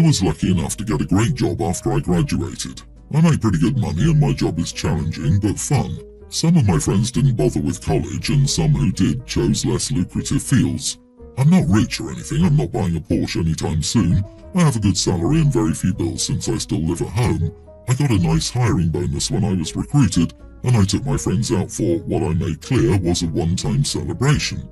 I was lucky enough to get a great job after I graduated. I make pretty good money and my job is challenging but fun. Some of my friends didn't bother with college and some who did chose less lucrative fields. I'm not rich or anything, I'm not buying a Porsche anytime soon. I have a good salary and very few bills since I still live at home. I got a nice hiring bonus when I was recruited, and I took my friends out for what I made clear was a one-time celebration.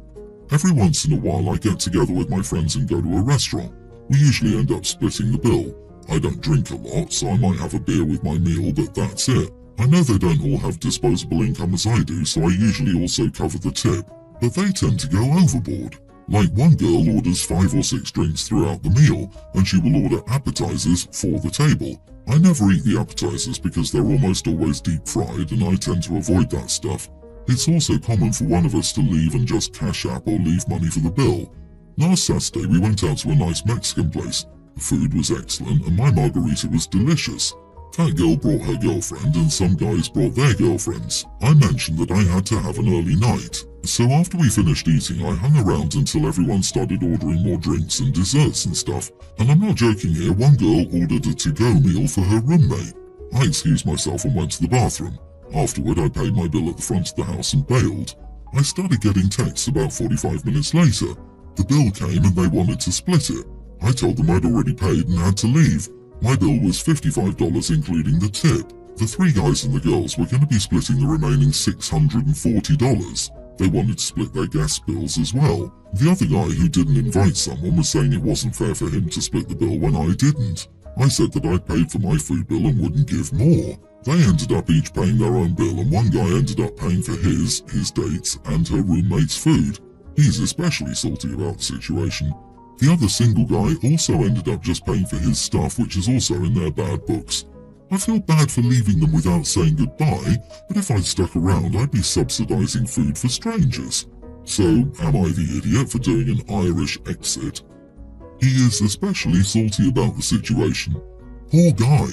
Every once in a while I get together with my friends and go to a restaurant. We usually end up splitting the bill. I don't drink a lot, so I might have a beer with my meal, but that's it. I know they don't all have disposable income as I do, so I usually also cover the tip, but they tend to go overboard. Like one girl orders 5 or 6 drinks throughout the meal, and she will order appetizers for the table. I never eat the appetizers because they're almost always deep fried and I tend to avoid that stuff. It's also common for one of us to leave and just cash app or leave money for the bill. Last Saturday we went out to a nice Mexican place. The food was excellent and my margarita was delicious. That girl brought her girlfriend and some guys brought their girlfriends. I mentioned that I had to have an early night. So after we finished eating, I hung around until everyone started ordering more drinks and desserts and stuff. And I'm not joking here, one girl ordered a to-go meal for her roommate. I excused myself and went to the bathroom. Afterward, I paid my bill at the front of the house and bailed. I started getting texts about 45 minutes later. The bill came and they wanted to split it. I told them I'd already paid and had to leave. My bill was $55 including the tip. The 3 guys and the girls were going to be splitting the remaining $640. They wanted to split their gas bills as well. The other guy who didn't invite someone was saying it wasn't fair for him to split the bill when I didn't. I said that I'd paid for my food bill and wouldn't give more. They ended up each paying their own bill and one guy ended up paying for his dates and her roommate's food. He's especially salty about the situation. The other single guy also ended up just paying for his stuff, which is also in their bad books. I feel bad for leaving them without saying goodbye, but if I'd stuck around, I'd be subsidizing food for strangers. So, am I the idiot for doing an Irish exit? He is especially salty about the situation. Poor guy.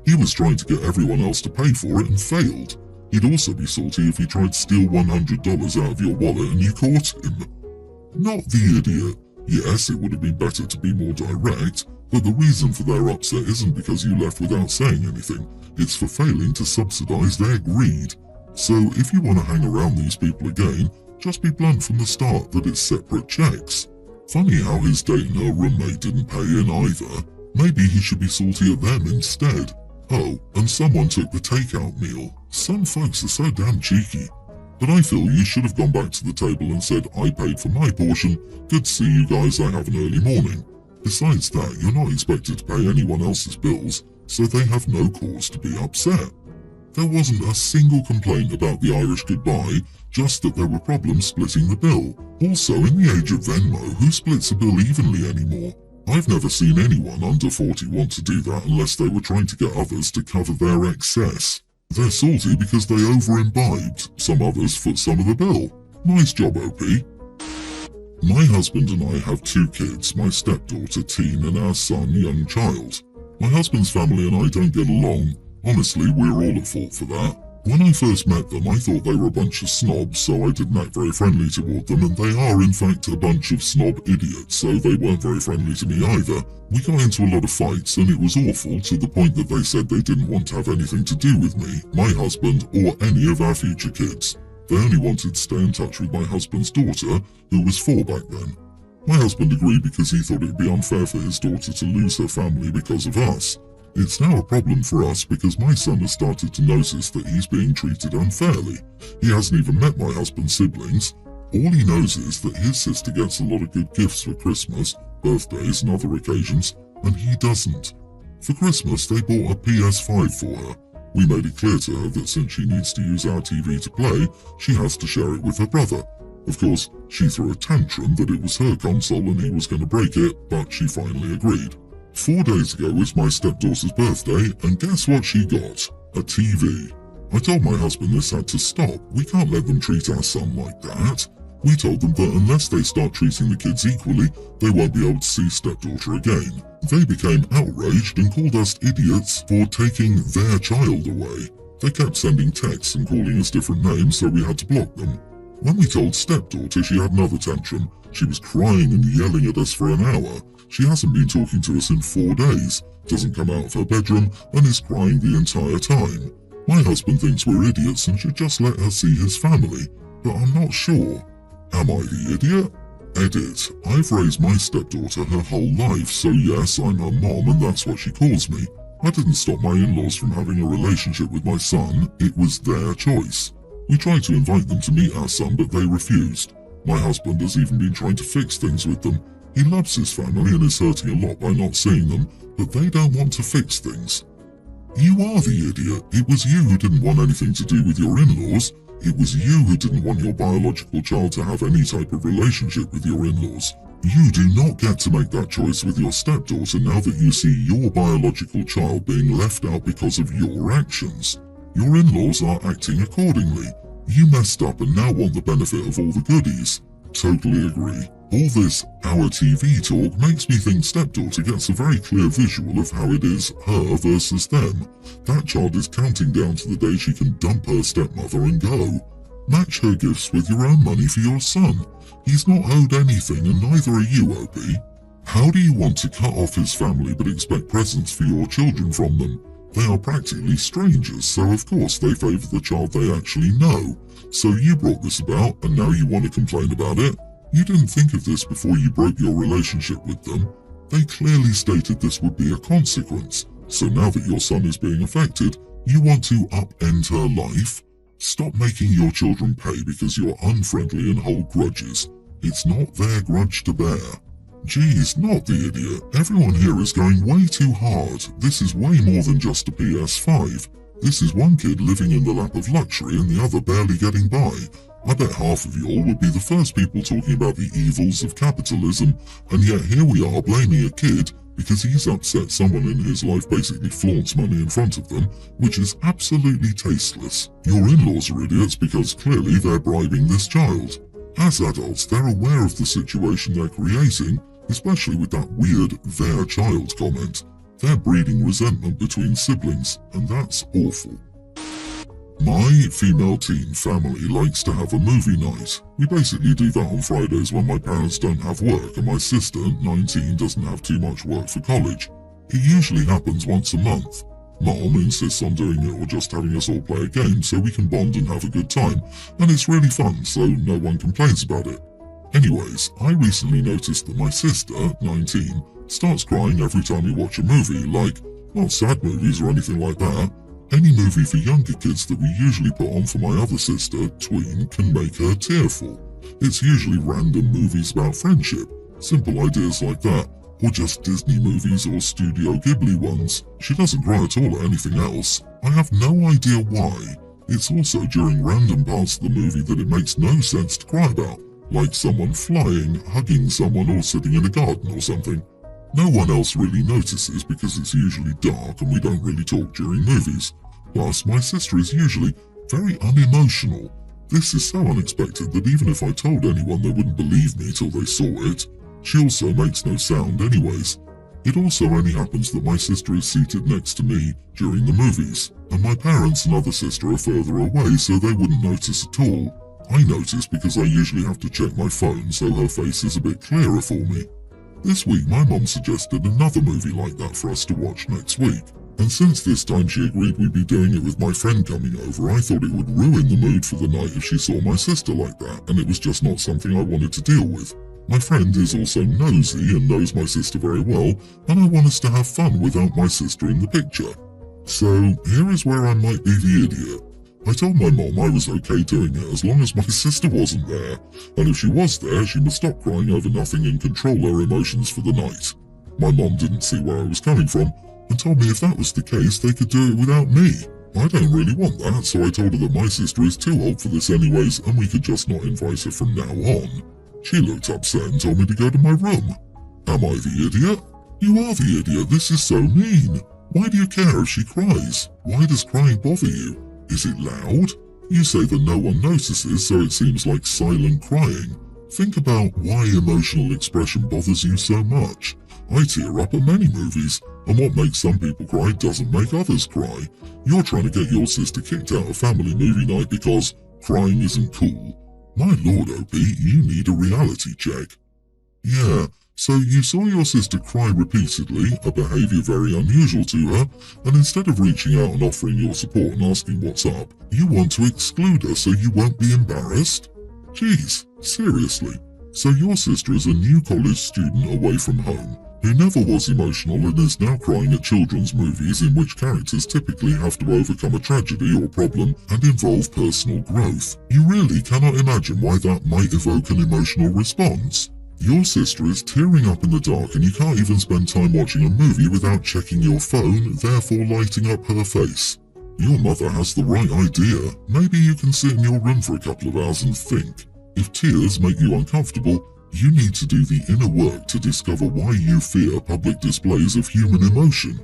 He was trying to get everyone else to pay for it and failed. He'd also be salty if he tried to steal $100 out of your wallet and you caught him. Not the idiot. Yes, it would have been better to be more direct, but the reason for their upset isn't because you left without saying anything. It's for failing to subsidize their greed. So if you want to hang around these people again, just be blunt from the start that it's separate checks. Funny how his date and her roommate didn't pay in either. Maybe he should be salty at them instead. Oh, and someone took the takeout meal. Some folks are so damn cheeky. But I feel you should have gone back to the table and said, I paid for my portion, good to see you guys, I have an early morning. Besides that, you're not expected to pay anyone else's bills, so they have no cause to be upset. There wasn't a single complaint about the Irish goodbye, just that there were problems splitting the bill. Also, in the age of Venmo, who splits a bill evenly anymore? I've never seen anyone under 40 want to do that unless they were trying to get others to cover their excess. They're salty because they over-imbibed. Some others foot some of the bill. Nice job, OP. My husband and I have 2 kids, my stepdaughter teen and our son young child. My husband's family and I don't get along. Honestly, we're all at fault for that. When I first met them, I thought they were a bunch of snobs, so I didn't act very friendly toward them, and they are in fact a bunch of snob idiots, so they weren't very friendly to me either. We got into a lot of fights, and it was awful, to the point that they said they didn't want to have anything to do with me, my husband, or any of our future kids. They only wanted to stay in touch with my husband's daughter, who was 4 back then. My husband agreed because he thought it would be unfair for his daughter to lose her family because of us. It's now a problem for us because my son has started to notice that he's being treated unfairly. He hasn't even met my husband's siblings. All he knows is that his sister gets a lot of good gifts for Christmas, birthdays and other occasions, and he doesn't. For Christmas, they bought a PS5 for her. We made it clear to her that since she needs to use our TV to play, she has to share it with her brother. Of course, she threw a tantrum that it was her console and he was going to break it, but she finally agreed. 4 days ago was my stepdaughter's birthday, and guess what she got? A TV. I told my husband this had to stop. We can't let them treat our son like that. We told them that unless they start treating the kids equally, they won't be able to see stepdaughter again. They became outraged and called us idiots for taking their child away. They kept sending texts and calling us different names, so we had to block them. When we told stepdaughter she had another tantrum, she was crying and yelling at us for an hour. She hasn't been talking to us in 4 days, doesn't come out of her bedroom, and is crying the entire time. My husband thinks we're idiots and should just let her see his family, but I'm not sure. Am I the idiot? Edit. I've raised my stepdaughter her whole life, so yes, I'm her mom and that's what she calls me. I didn't stop my in-laws from having a relationship with my son, it was their choice. We tried to invite them to meet our son, but they refused. My husband has even been trying to fix things with them. He loves his family and is hurting a lot by not seeing them, but they don't want to fix things. You are the idiot. It was you who didn't want anything to do with your in-laws. It was you who didn't want your biological child to have any type of relationship with your in-laws. You do not get to make that choice with your stepdaughter now that you see your biological child being left out because of your actions. Your in-laws are acting accordingly. You messed up and now want the benefit of all the goodies. Totally agree. All this our TV talk makes me think stepdaughter gets a very clear visual of how it is her versus them. That child is counting down to the day she can dump her stepmother and go. Match her gifts with your own money for your son. He's not owed anything and neither are you, OP. How do you want to cut off his family but expect presents for your children from them? They are practically strangers, so of course they favour the child they actually know. So you brought this about and now you want to complain about it? You didn't think of this before you broke your relationship with them. They clearly stated this would be a consequence. So now that your son is being affected, you want to upend her life? Stop making your children pay because you're unfriendly and hold grudges. It's not their grudge to bear. Geez, not the idiot. Everyone here is going way too hard. This is way more than just a PS5. This is one kid living in the lap of luxury and the other barely getting by. I bet half of y'all would be the first people talking about the evils of capitalism, and yet here we are blaming a kid because he's upset someone in his life basically flaunts money in front of them, which is absolutely tasteless. Your in-laws are idiots because clearly they're bribing this child. As adults, they're aware of the situation they're creating, especially with that weird their child comment. They're breeding resentment between siblings, and that's awful. My female teen family likes to have a movie night. We basically do that on Fridays when my parents don't have work and my sister, 19, doesn't have too much work for college. It usually happens once a month. Mom insists on doing it or just having us all play a game so we can bond and have a good time, and it's really fun so no one complains about it. Anyways, I recently noticed that my sister, 19, starts crying every time we watch a movie, like, not sad movies or anything like that. Any movie for younger kids that we usually put on for my other sister, tween, can make her tearful. It's usually random movies about friendship, simple ideas like that, or just Disney movies or Studio Ghibli ones. She doesn't cry at all at anything else. I have no idea why. It's also during random parts of the movie that it makes no sense to cry about, like someone flying, hugging someone, or sitting in a garden or something. No one else really notices because it's usually dark and we don't really talk during movies. Plus, my sister is usually very unemotional. This is so unexpected that even if I told anyone they wouldn't believe me till they saw it. She also makes no sound anyways. It also only happens that my sister is seated next to me during the movies, and my parents and other sister are further away so they wouldn't notice at all. I notice because I usually have to check my phone so her face is a bit clearer for me. This week my mom suggested another movie like that for us to watch next week, and since this time she agreed we'd be doing it with my friend coming over, I thought it would ruin the mood for the night if she saw my sister like that, and it was just not something I wanted to deal with. My friend is also nosy and knows my sister very well, and I want us to have fun without my sister in the picture. So here is where I might be the idiot. I told my mom I was okay doing it as long as my sister wasn't there, and if she was there, she must stop crying over nothing and control her emotions for the night. My mom didn't see where I was coming from, and told me if that was the case, they could do it without me. I don't really want that, so I told her that my sister is too old for this anyways, and we could just not invite her from now on. She looked upset and told me to go to my room. Am I the idiot? You are the idiot, this is so mean. Why do you care if she cries? Why does crying bother you? Is it loud? You say that no one notices, so it seems like silent crying. Think about why emotional expression bothers you so much. I tear up at many movies, and what makes some people cry doesn't make others cry. You're trying to get your sister kicked out of family movie night because crying isn't cool. My lord, OP, you need a reality check. Yeah, so you saw your sister cry repeatedly, a behaviour very unusual to her, and instead of reaching out and offering your support and asking what's up, you want to exclude her so you won't be embarrassed? Jeez, seriously. So your sister is a new college student away from home, who never was emotional and is now crying at children's movies in which characters typically have to overcome a tragedy or problem and involve personal growth. You really cannot imagine why that might evoke an emotional response. Your sister is tearing up in the dark and you can't even spend time watching a movie without checking your phone, therefore lighting up her face. Your mother has the right idea. Maybe you can sit in your room for a couple of hours and think. If tears make you uncomfortable, you need to do the inner work to discover why you fear public displays of human emotion.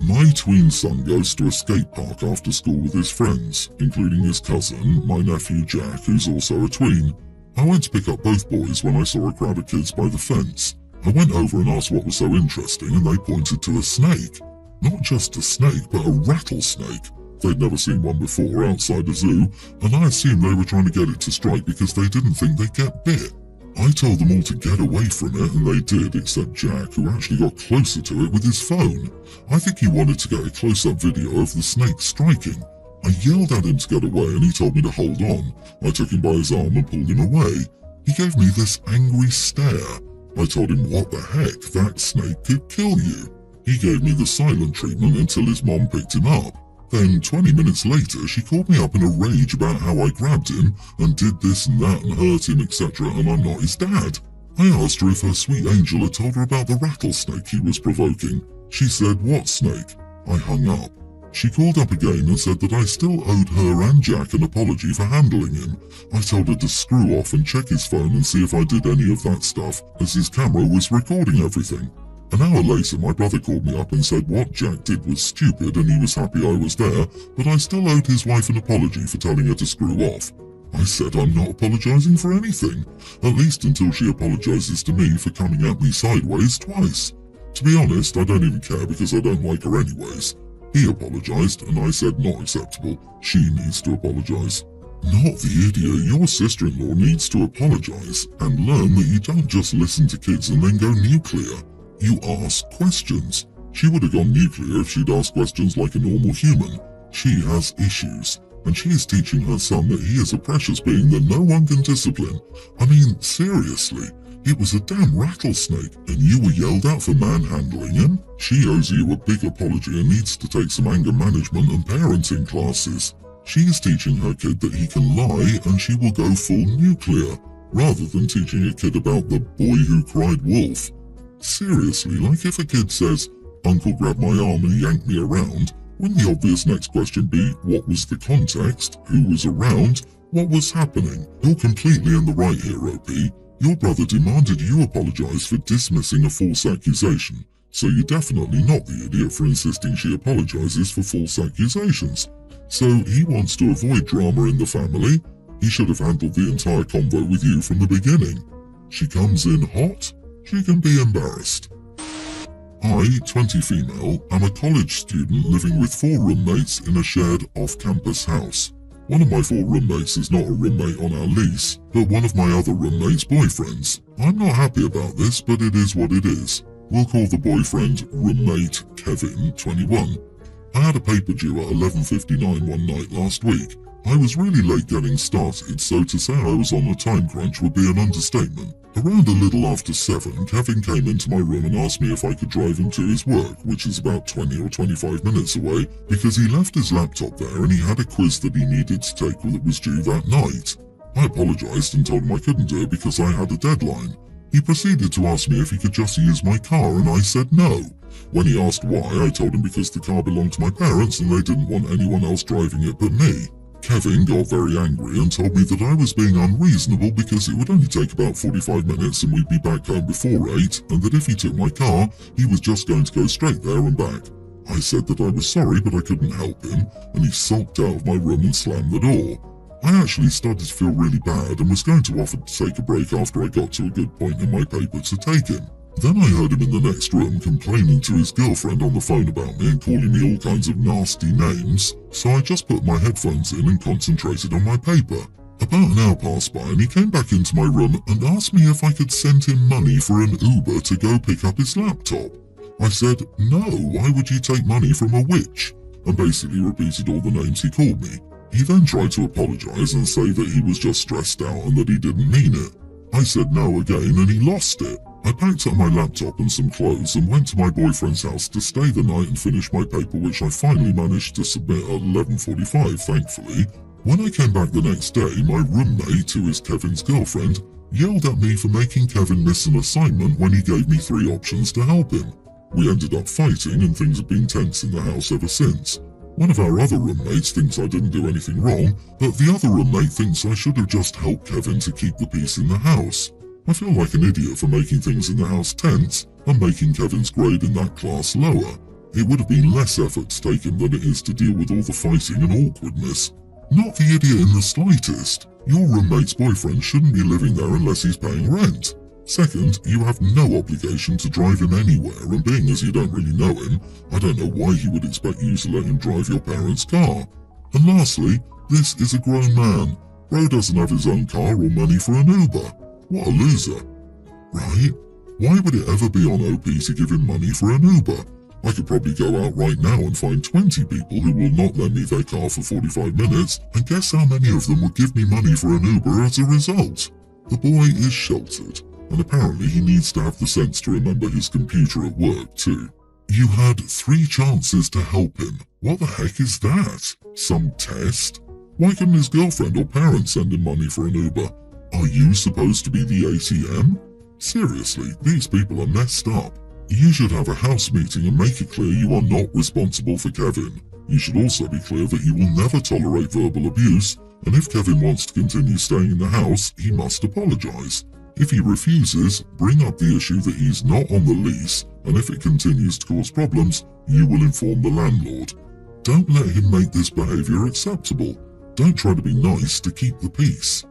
My tween son goes to a skate park after school with his friends, including his cousin, my nephew Jack, who's also a tween. I went to pick up both boys when I saw a crowd of kids by the fence. I went over and asked what was so interesting and they pointed to a snake. Not just a snake, but a rattlesnake. They'd never seen one before outside a zoo, and I assumed they were trying to get it to strike because they didn't think they'd get bit. I told them all to get away from it, and they did, except Jack, who actually got closer to it with his phone. I think he wanted to get a close-up video of the snake striking. I yelled at him to get away and he told me to hold on. I took him by his arm and pulled him away. He gave me this angry stare. I told him what the heck, that snake could kill you. He gave me the silent treatment until his mom picked him up. Then 20 minutes later she called me up in a rage about how I grabbed him and did this and that and hurt him etc. and I'm not his dad. I asked her if her sweet angel had told her about the rattlesnake he was provoking. She said, "What snake?" I hung up. She called up again and said that I still owed her and Jack an apology for handling him. I told her to screw off and check his phone and see if I did any of that stuff, as his camera was recording everything. An hour later, my brother called me up and said what Jack did was stupid and he was happy I was there, but I still owed his wife an apology for telling her to screw off. I said I'm not apologising for anything, at least until she apologises to me for coming at me sideways twice. To be honest, I don't even care because I don't like her anyways. He apologised and I said not acceptable. She needs to apologise. Not the idiot. Your sister-in-law needs to apologise and learn that you don't just listen to kids and then go nuclear. You ask questions. She would have gone nuclear if she'd asked questions like a normal human. She has issues, and she is teaching her son that he is a precious being that no one can discipline. I mean, seriously, it was a damn rattlesnake, and you were yelled at for manhandling him? She owes you a big apology and needs to take some anger management and parenting classes. She is teaching her kid that he can lie and she will go full nuclear, rather than teaching a kid about the boy who cried wolf. Seriously, like if a kid says, "Uncle grabbed my arm and he yanked me around," wouldn't the obvious next question be, what was the context, who was around, what was happening? You're completely in the right here, OP. Your brother demanded you apologise for dismissing a false accusation, so you're definitely not the idiot for insisting she apologises for false accusations. So he wants to avoid drama in the family. He should have handled the entire convo with you from the beginning. She comes in hot. She can be embarrassed. I, 20 female, am a college student living with 4 roommates in a shared off-campus house. One of my 4 roommates is not a roommate on our lease, but one of my other roommates' boyfriends. I'm not happy about this, but it is what it is. We'll call the boyfriend roommate Kevin, 21. I had a paper due at 11:59 one night last week. I was really late getting started, so to say I was on a time crunch would be an understatement. Around a little after 7, Kevin came into my room and asked me if I could drive him to his work, which is about 20 or 25 minutes away, because he left his laptop there and he had a quiz that he needed to take that was due that night. I apologised and told him I couldn't do it because I had a deadline. He proceeded to ask me if he could just use my car and I said no. When he asked why, I told him because the car belonged to my parents and they didn't want anyone else driving it but me. Kevin got very angry and told me that I was being unreasonable because it would only take about 45 minutes and we'd be back home before 8, and that if he took my car, he was just going to go straight there and back. I said that I was sorry but I couldn't help him, and he sulked out of my room and slammed the door. I actually started to feel really bad and was going to offer to take a break after I got to a good point in my paper to take him. Then I heard him in the next room complaining to his girlfriend on the phone about me and calling me all kinds of nasty names, so I just put my headphones in and concentrated on my paper. About an hour passed by and he came back into my room and asked me if I could send him money for an Uber to go pick up his laptop. I said, no, why would you take money from a witch? And basically repeated all the names he called me. He then tried to apologise and say that he was just stressed out and that he didn't mean it. I said no again and he lost it. I packed up my laptop and some clothes and went to my boyfriend's house to stay the night and finish my paper, which I finally managed to submit at 11:45, thankfully. When I came back the next day, my roommate, who is Kevin's girlfriend, yelled at me for making Kevin miss an assignment when he gave me 3 options to help him. We ended up fighting and things have been tense in the house ever since. One of our other roommates thinks I didn't do anything wrong, but the other roommate thinks I should have just helped Kevin to keep the peace in the house. I feel like an idiot for making things in the house tense and making Kevin's grade in that class lower. It would have been less effort to take him than it is to deal with all the fighting and awkwardness. Not the idiot in the slightest. Your roommate's boyfriend shouldn't be living there unless he's paying rent. Second, you have no obligation to drive him anywhere, and being as you don't really know him, I don't know why he would expect you to let him drive your parents' car. And lastly, this is a grown man. Bro doesn't have his own car or money for an Uber. What a loser. Right? Why would it ever be on OP to give him money for an Uber? I could probably go out right now and find 20 people who will not lend me their car for 45 minutes, and guess how many of them would give me money for an Uber as a result? The boy is sheltered, and apparently he needs to have the sense to remember his computer at work too. You had 3 chances to help him. What the heck is that? Some test? Why couldn't his girlfriend or parents send him money for an Uber? Are you supposed to be the ATM? Seriously, these people are messed up. You should have a house meeting and make it clear you are not responsible for Kevin. You should also be clear that you will never tolerate verbal abuse, and if Kevin wants to continue staying in the house, he must apologise. If he refuses, bring up the issue that he's not on the lease, and if it continues to cause problems, you will inform the landlord. Don't let him make this behaviour acceptable. Don't try to be nice to keep the peace.